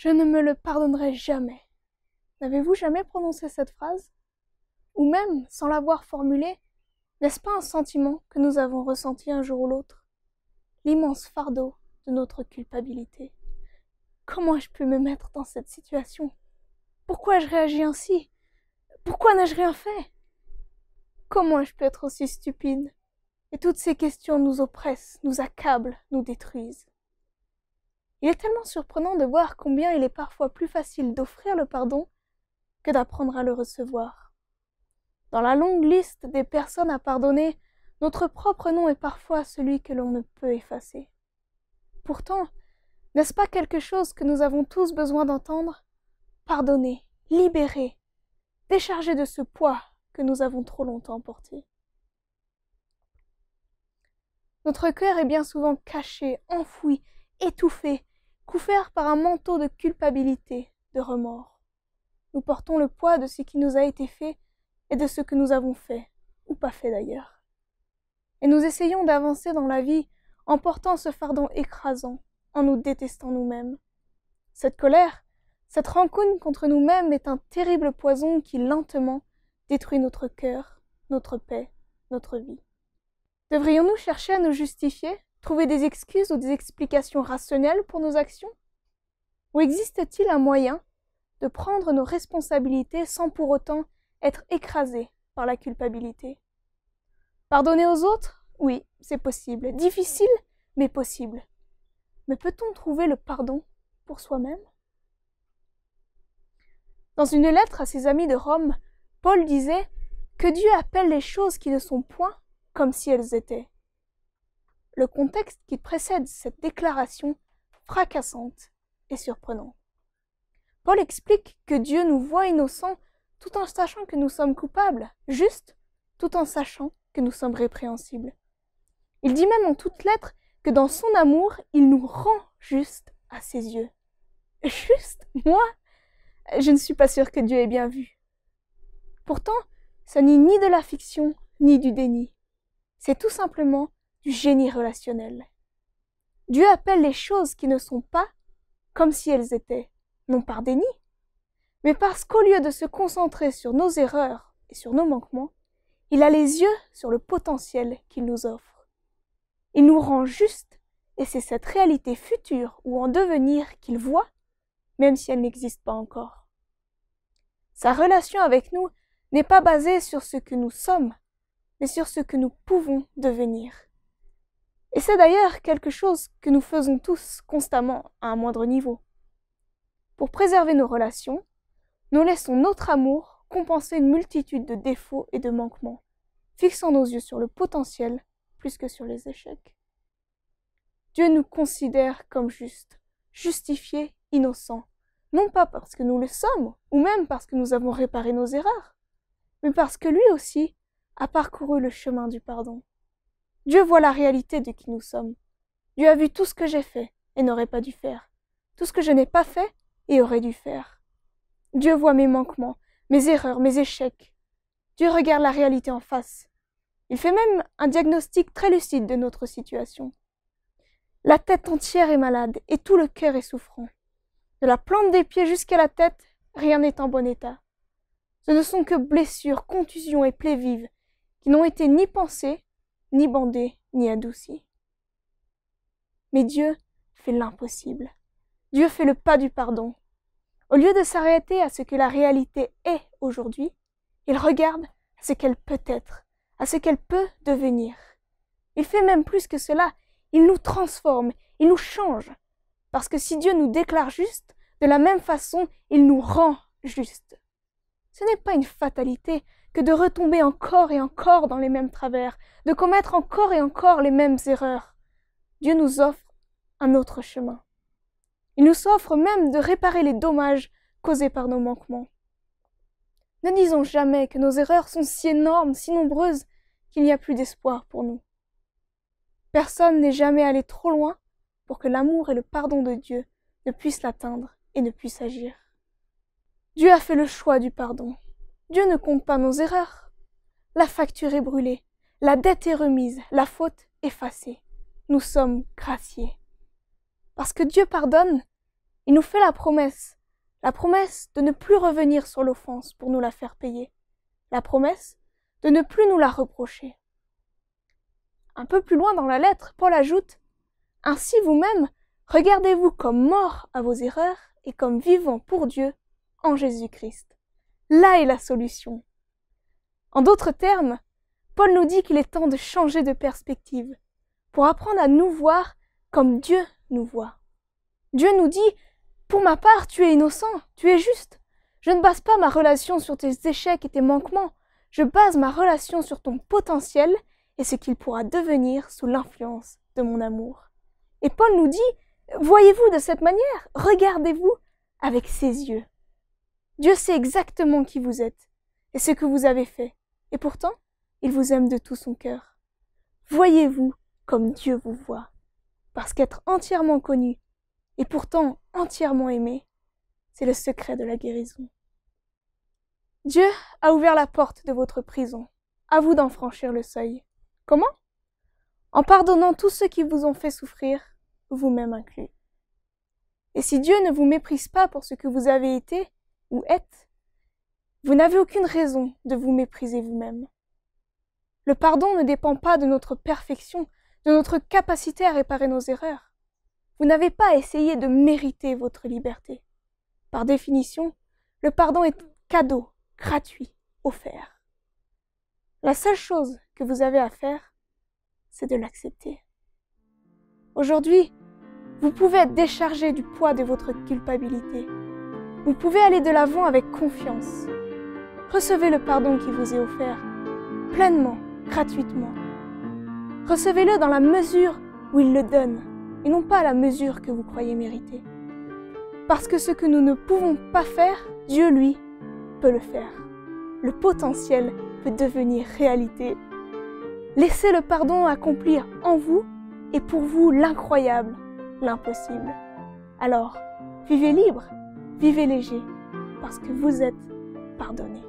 Je ne me le pardonnerai jamais. N'avez-vous jamais prononcé cette phrase? Ou même, sans l'avoir formulée, n'est-ce pas un sentiment que nous avons ressenti un jour ou l'autre? L'immense fardeau de notre culpabilité. Comment ai-je pu me mettre dans cette situation? Pourquoi ai-je réagi ainsi? Pourquoi n'ai-je rien fait? Comment ai-je pu être aussi stupide? Et toutes ces questions nous oppressent, nous accablent, nous détruisent. Il est tellement surprenant de voir combien il est parfois plus facile d'offrir le pardon que d'apprendre à le recevoir. Dans la longue liste des personnes à pardonner, notre propre nom est parfois celui que l'on ne peut effacer. Pourtant, n'est-ce pas quelque chose que nous avons tous besoin d'entendre? Pardonner, libérer, décharger de ce poids que nous avons trop longtemps porté. Notre cœur est bien souvent caché, enfoui, étouffé, couvert par un manteau de culpabilité, de remords. Nous portons le poids de ce qui nous a été fait et de ce que nous avons fait, ou pas fait d'ailleurs. Et nous essayons d'avancer dans la vie en portant ce fardeau écrasant, en nous détestant nous-mêmes. Cette colère, cette rancune contre nous-mêmes est un terrible poison qui lentement détruit notre cœur, notre paix, notre vie. Devrions-nous chercher à nous justifier, trouver des excuses ou des explications rationnelles pour nos actions? Ou existe-t-il un moyen de prendre nos responsabilités sans pour autant être écrasés par la culpabilité? Pardonner aux autres? Oui, c'est possible. Difficile, mais possible. Mais peut-on trouver le pardon pour soi-même? Dans une lettre à ses amis de Rome, Paul disait que Dieu appelle les choses qui ne sont point comme si elles étaient. Le contexte qui précède cette déclaration fracassante est surprenant. Paul explique que Dieu nous voit innocents tout en sachant que nous sommes coupables, justes, tout en sachant que nous sommes répréhensibles. Il dit même en toute lettre que dans son amour, il nous rend justes à ses yeux. Juste, moi, je ne suis pas sûre que Dieu ait bien vu. Pourtant, ce n'est ni de la fiction, ni du déni. C'est tout simplement du génie relationnel. Dieu appelle les choses qui ne sont pas comme si elles étaient, non par déni, mais parce qu'au lieu de se concentrer sur nos erreurs et sur nos manquements, il a les yeux sur le potentiel qu'il nous offre. Il nous rend justes, et c'est cette réalité future ou en devenir qu'il voit, même si elle n'existe pas encore. Sa relation avec nous n'est pas basée sur ce que nous sommes, mais sur ce que nous pouvons devenir. Et c'est d'ailleurs quelque chose que nous faisons tous constamment à un moindre niveau. Pour préserver nos relations, nous laissons notre amour compenser une multitude de défauts et de manquements, fixant nos yeux sur le potentiel plus que sur les échecs. Dieu nous considère comme justes, justifiés, innocents, non pas parce que nous le sommes, ou même parce que nous avons réparé nos erreurs, mais parce que lui aussi a parcouru le chemin du pardon. Dieu voit la réalité de qui nous sommes. Dieu a vu tout ce que j'ai fait et n'aurait pas dû faire, tout ce que je n'ai pas fait et aurais dû faire. Dieu voit mes manquements, mes erreurs, mes échecs. Dieu regarde la réalité en face. Il fait même un diagnostic très lucide de notre situation. La tête entière est malade et tout le cœur est souffrant. De la plante des pieds jusqu'à la tête, rien n'est en bon état. Ce ne sont que blessures, contusions et plaies vives qui n'ont été ni pensées, ni bandées, ni adoucies. Mais Dieu fait l'impossible. Dieu fait le pas du pardon. Au lieu de s'arrêter à ce que la réalité est aujourd'hui, il regarde à ce qu'elle peut être, à ce qu'elle peut devenir. Il fait même plus que cela, il nous transforme, il nous change. Parce que si Dieu nous déclare justes, de la même façon, il nous rend justes. Ce n'est pas une fatalité que de retomber encore et encore dans les mêmes travers, de commettre encore et encore les mêmes erreurs. Dieu nous offre un autre chemin. Il nous offre même de réparer les dommages causés par nos manquements. Ne disons jamais que nos erreurs sont si énormes, si nombreuses, qu'il n'y a plus d'espoir pour nous. Personne n'est jamais allé trop loin pour que l'amour et le pardon de Dieu ne puissent l'atteindre et ne puissent agir. Dieu a fait le choix du pardon. Dieu ne compte pas nos erreurs. La facture est brûlée, la dette est remise, la faute effacée. Nous sommes graciés. Parce que Dieu pardonne, Il nous fait la promesse de ne plus revenir sur l'offense pour nous la faire payer, la promesse de ne plus nous la reprocher. Un peu plus loin dans la lettre, Paul ajoute « Ainsi vous-même, regardez-vous comme morts à vos erreurs et comme vivants pour Dieu en Jésus-Christ. » Là est la solution. En d'autres termes, Paul nous dit qu'il est temps de changer de perspective pour apprendre à nous voir comme Dieu nous voit. Dieu nous dit « Pour ma part, tu es innocent, tu es juste. Je ne base pas ma relation sur tes échecs et tes manquements. Je base ma relation sur ton potentiel et ce qu'il pourra devenir sous l'influence de mon amour. » Et Paul nous dit « Voyez-vous de cette manière, regardez-vous avec ses yeux. Dieu sait exactement qui vous êtes et ce que vous avez fait. Et pourtant, il vous aime de tout son cœur. Voyez-vous comme Dieu vous voit. Parce qu'être entièrement connu et pourtant entièrement aimé, c'est le secret de la guérison. Dieu a ouvert la porte de votre prison. À vous d'en franchir le seuil. Comment? En pardonnant tous ceux qui vous ont fait souffrir, vous-même inclus. Et si Dieu ne vous méprise pas pour ce que vous avez été ou êtes, vous n'avez aucune raison de vous mépriser vous-même. Le pardon ne dépend pas de notre perfection, de notre capacité à réparer nos erreurs. Vous n'avez pas à essayer de mériter votre liberté. Par définition, le pardon est cadeau, gratuit, offert. La seule chose que vous avez à faire, c'est de l'accepter. Aujourd'hui, vous pouvez être déchargé du poids de votre culpabilité. Vous pouvez aller de l'avant avec confiance. Recevez le pardon qui vous est offert, pleinement, gratuitement. Recevez-le dans la mesure où il le donne, et non pas à la mesure que vous croyez mériter. Parce que ce que nous ne pouvons pas faire, Dieu, lui, peut le faire. Le potentiel peut devenir réalité. Laissez le pardon accomplir en vous et pour vous l'incroyable, l'impossible. Alors, vivez libre, vivez léger, parce que vous êtes pardonné.